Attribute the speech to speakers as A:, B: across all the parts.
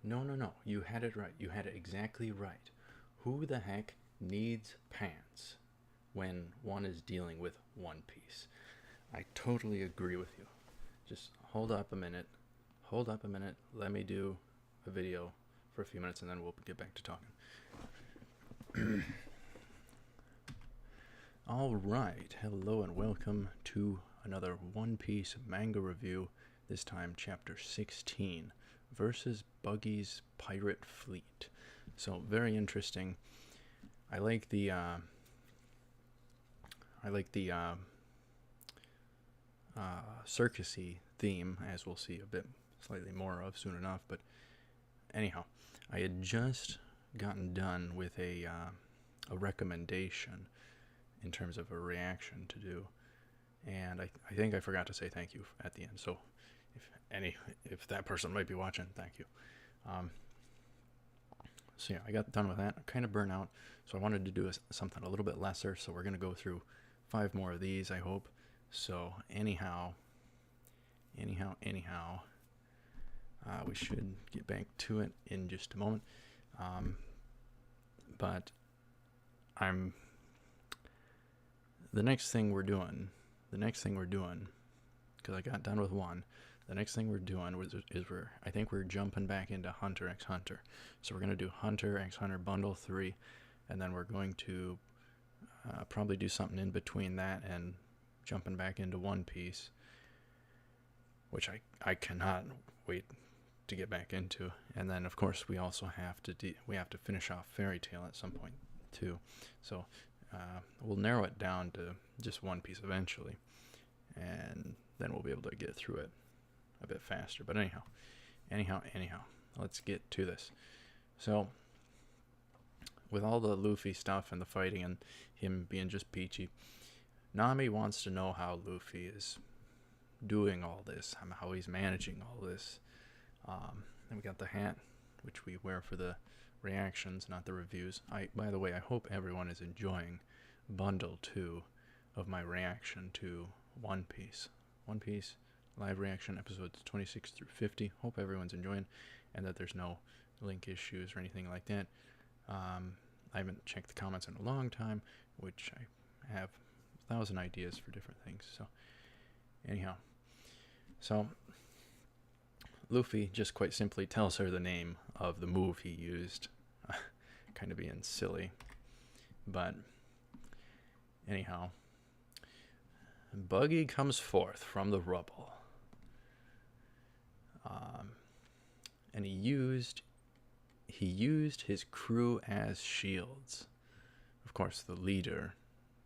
A: No, no, no. You had it right. You had it exactly right. Who the heck needs pants when one is dealing with One Piece? I totally agree with you. Just hold up a minute. Hold up a minute. Let me do a video for a few minutes and then we'll get back to talking. All right. Hello and welcome to another One Piece manga review. This time, chapter 16 versus Buggy's pirate fleet. So very interesting. I like the circusy theme, as we'll see a bit slightly more of soon enough. But anyhow, I had just gotten done with a recommendation in terms of a reaction to do, and I think I forgot to say thank you at the end. So if that person might be watching, thank you. So yeah, I got done with that. I'm kind of burnt out, so I wanted to do something a little bit lesser. So we're gonna go through 5 more of these, I hope. So anyhow, we should get back to it in just a moment. But the next thing we're doing, because I got done with one. The next thing we're doing I think we're jumping back into Hunter x Hunter. So we're gonna do Hunter x Hunter Bundle 3, and then we're going to probably do something in between that and jumping back into One Piece, which I cannot wait to get back into. And then of course we also have to finish off Fairy Tail at some point too. So we'll narrow it down to just One Piece eventually, and then we'll be able to get through it a bit faster. But anyhow, let's get to this. So with all the Luffy stuff and the fighting and him being just peachy, Nami wants to know how Luffy is doing all this, how he's managing all this. And we got the hat, which we wear for the reactions, not the reviews. By the way, I hope everyone is enjoying Bundle 2 of my reaction to One Piece. One Piece live reaction episodes 26 through 50. Hope everyone's enjoying and that there's no link issues or anything like that. I haven't checked the comments in a long time, which I have 1,000 ideas for different things. So anyhow, so Luffy just quite simply tells her the name of the move he used. Kind of being silly, but anyhow, Buggy comes forth from the rubble, and he used his crew as shields. Of course, the leader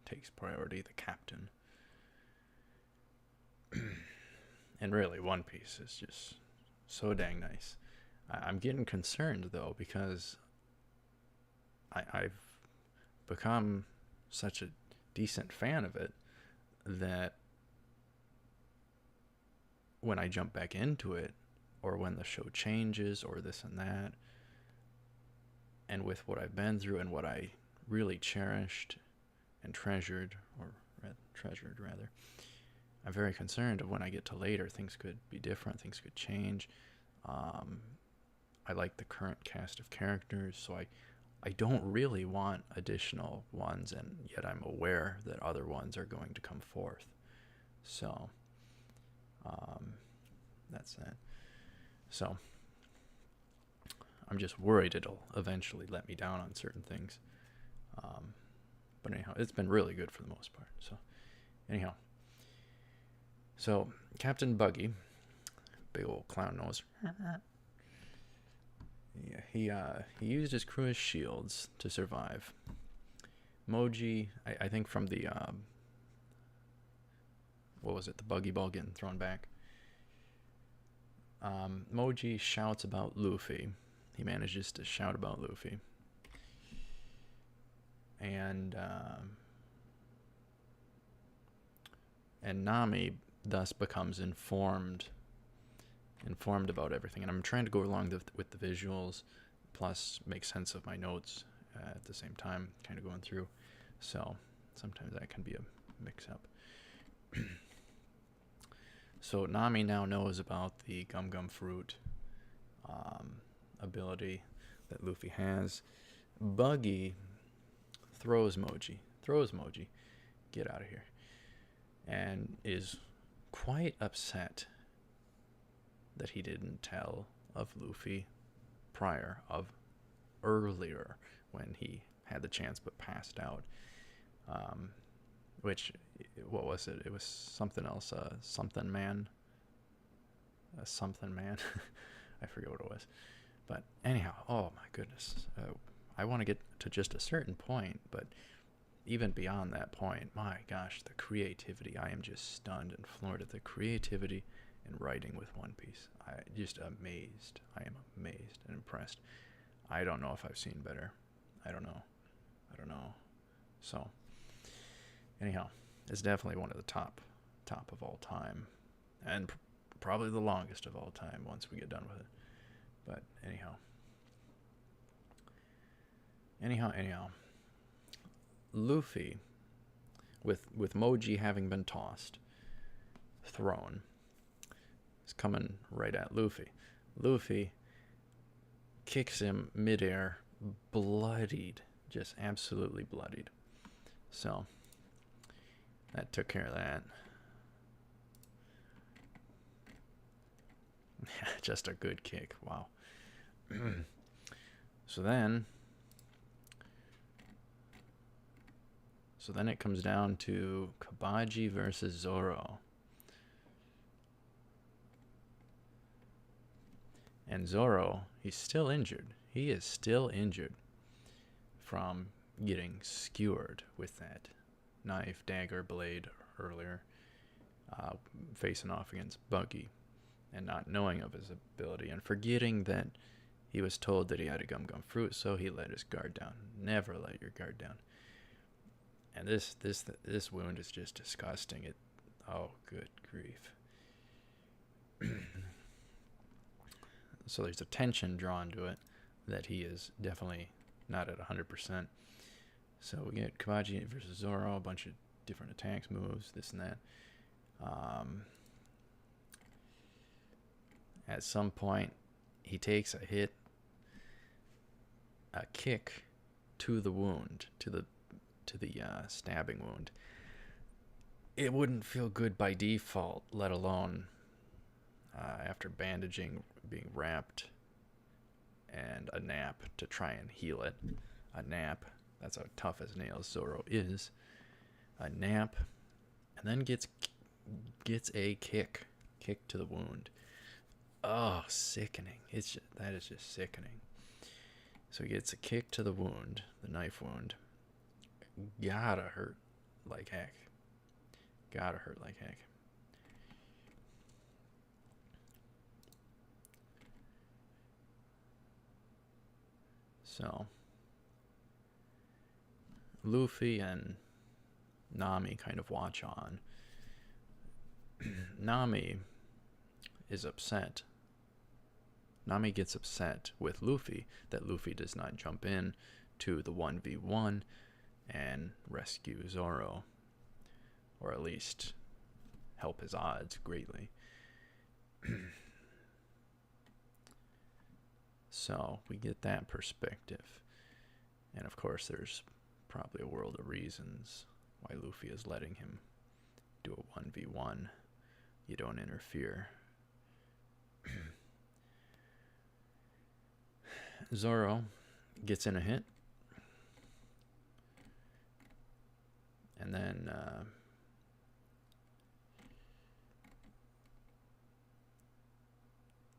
A: takes priority, the captain. And really, One Piece is just so dang nice. I'm getting concerned though, because I've become such a decent fan of it that when I jump back into it, or when the show changes, or this and that, and with what I've been through and what I really cherished and treasured, rather, I'm very concerned of when I get to later, things could be different, things could change. I like the current cast of characters, so I don't really want additional ones, and yet I'm aware that other ones are going to come forth. So that's that. So I'm just worried it'll eventually let me down on certain things. But anyhow, it's been really good for the most part. So anyhow, so Captain Buggy, big old clown nose. Yeah, he used his crew as shields to survive. Moji, I think from the what was it? The buggy ball getting thrown back. Moji shouts about Luffy. He manages to shout about Luffy. And Nami thus becomes informed about everything. And I'm trying to go along with the visuals, plus make sense of my notes at the same time, kind of going through. So sometimes that can be a mix-up. So Nami now knows about the gum fruit, ability that Luffy has. Buggy throws Moji, get out of here, and is quite upset that he didn't tell of Luffy earlier when he had the chance but passed out. Which, what was it? It was something else. Something man. Something man. I forget what it was. But anyhow, oh my goodness. I want to get to just a certain point, but even beyond that point, my gosh, the creativity. I am just stunned and floored at the creativity in writing with One Piece. I am amazed and impressed. I don't know if I've seen better. I don't know. So, anyhow, it's definitely one of the top of all time, and probably the longest of all time once we get done with it. But anyhow, Luffy, with Moji having been thrown, is coming right at Luffy. Luffy kicks him midair, bloodied, just absolutely bloodied. So that took care of that. Just a good kick. Wow. So then it comes down to Kabaji versus Zoro. And Zoro, he's still injured. He is still injured from getting skewered with that knife, dagger, blade earlier, facing off against Buggy, and not knowing of his ability, and forgetting that he was told that he had a gum fruit, so he let his guard down. Never let your guard down. And this wound is just disgusting. Oh, good grief. So there's a tension drawn to it that he is definitely not at 100%. So we get Kabaji versus Zoro, a bunch of different attacks, moves, this and that. At some point, he takes a kick to the wound, to the stabbing wound. It wouldn't feel good by default, let alone after bandaging, being wrapped, and a nap to try and heal it. A nap, that's how tough as nails Zoro is. A nap, and then gets a kick to the wound. Oh, sickening. That is just sickening. So he gets a kick to the wound, the knife wound. Gotta hurt like heck. So Luffy and Nami kind of watch on. Nami is upset. Nami gets upset with Luffy that Luffy does not jump in to the 1v1 and rescue Zoro, or at least help his odds greatly. So we get that perspective. And of course there's probably a world of reasons why Luffy is letting him do a 1v1. You don't interfere. Zoro gets in a hit, and then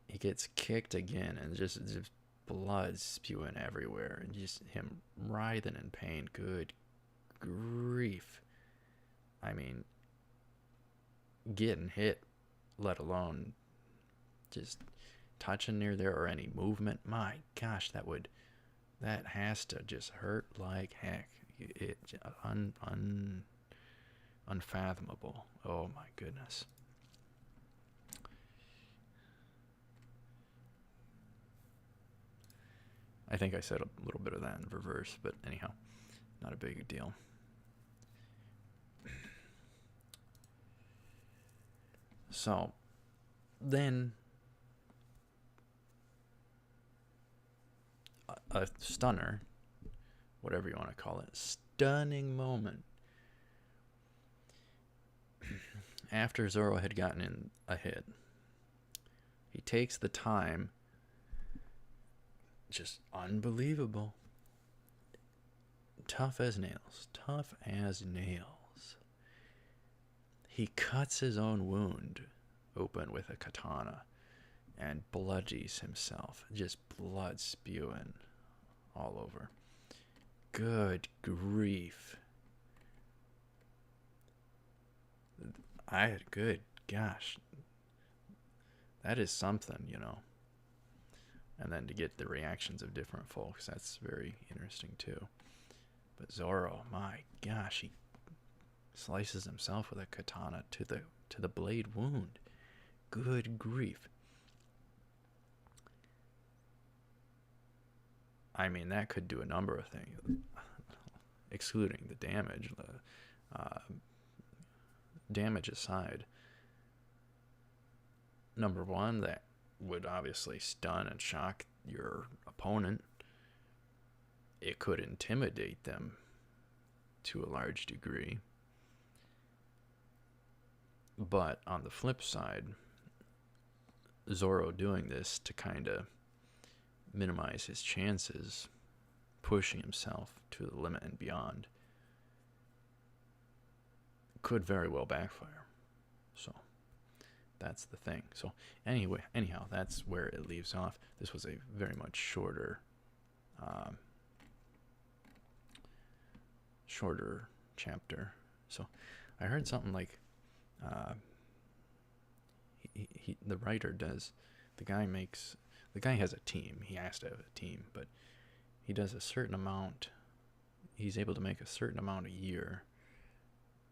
A: he gets kicked again, and just blood spewing everywhere, and just him writhing in pain. Good grief. I mean, getting hit, let alone just touching near there or any movement, my gosh, that has to just hurt like heck. It unfathomable. Oh my goodness. I think I said a little bit of that in reverse, but anyhow, not a big deal. So then a stunner, whatever you want to call it, stunning moment. After Zoro had gotten in a hit, he takes the time, just unbelievable, tough as nails, tough as nails. He cuts his own wound open with a katana and bloodies himself, just blood spewing all over. Good grief. Good gosh. That is something, you know. And then to get the reactions of different folks, that's very interesting too. But Zoro, my gosh, he slices himself with a katana to the blade wound. Good grief. I mean, that could do a number of things, excluding the damage. Damage aside, number one, that would obviously stun and shock your opponent. It could intimidate them to a large degree. But on the flip side, Zoro doing this to kind of minimize his chances, pushing himself to the limit and beyond, could very well backfire. So that's the thing. So anyhow, that's where it leaves off. This was a very much shorter chapter. So I heard something like the writer does, the guy has a team. He has to have a team, but he does a certain amount. He's able to make a certain amount a year.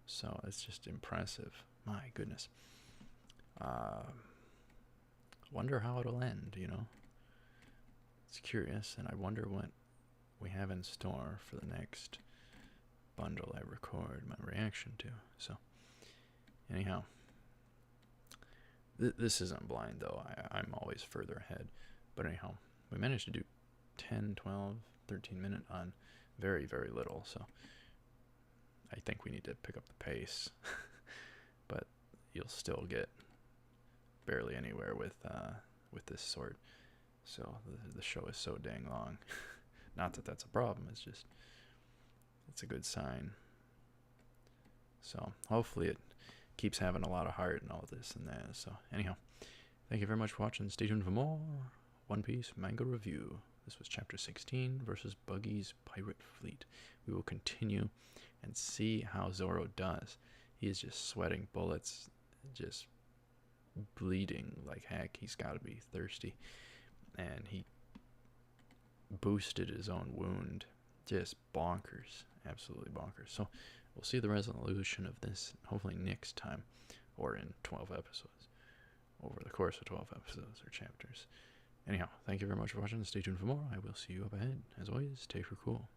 A: So it's just impressive. My goodness. Wonder how it'll end, you know. It's curious, and I wonder what we have in store for the next bundle I record my reaction to. So, anyhow, this isn't blind, though. I'm always further ahead. But anyhow, we managed to do 10, 12, 13 minute on very, very little. So I think we need to pick up the pace. But you'll still get barely anywhere with this sort. So the show is so dang long. Not that that's a problem. It's just, it's a good sign. So hopefully it keeps having a lot of heart and all this and that. So anyhow, thank you very much for watching. Stay tuned for more One Piece manga review. This was chapter 16 versus Buggy's pirate fleet. We will continue and see how Zoro does. He is just sweating bullets, just bleeding like heck. He's got to be thirsty. And he boosted his own wound. Just bonkers. Absolutely bonkers. So we'll see the resolution of this hopefully next time, or in 12 episodes, over the course of 12 episodes or chapters. Anyhow, thank you very much for watching. Stay tuned for more. I will see you up ahead. As always, stay for cool.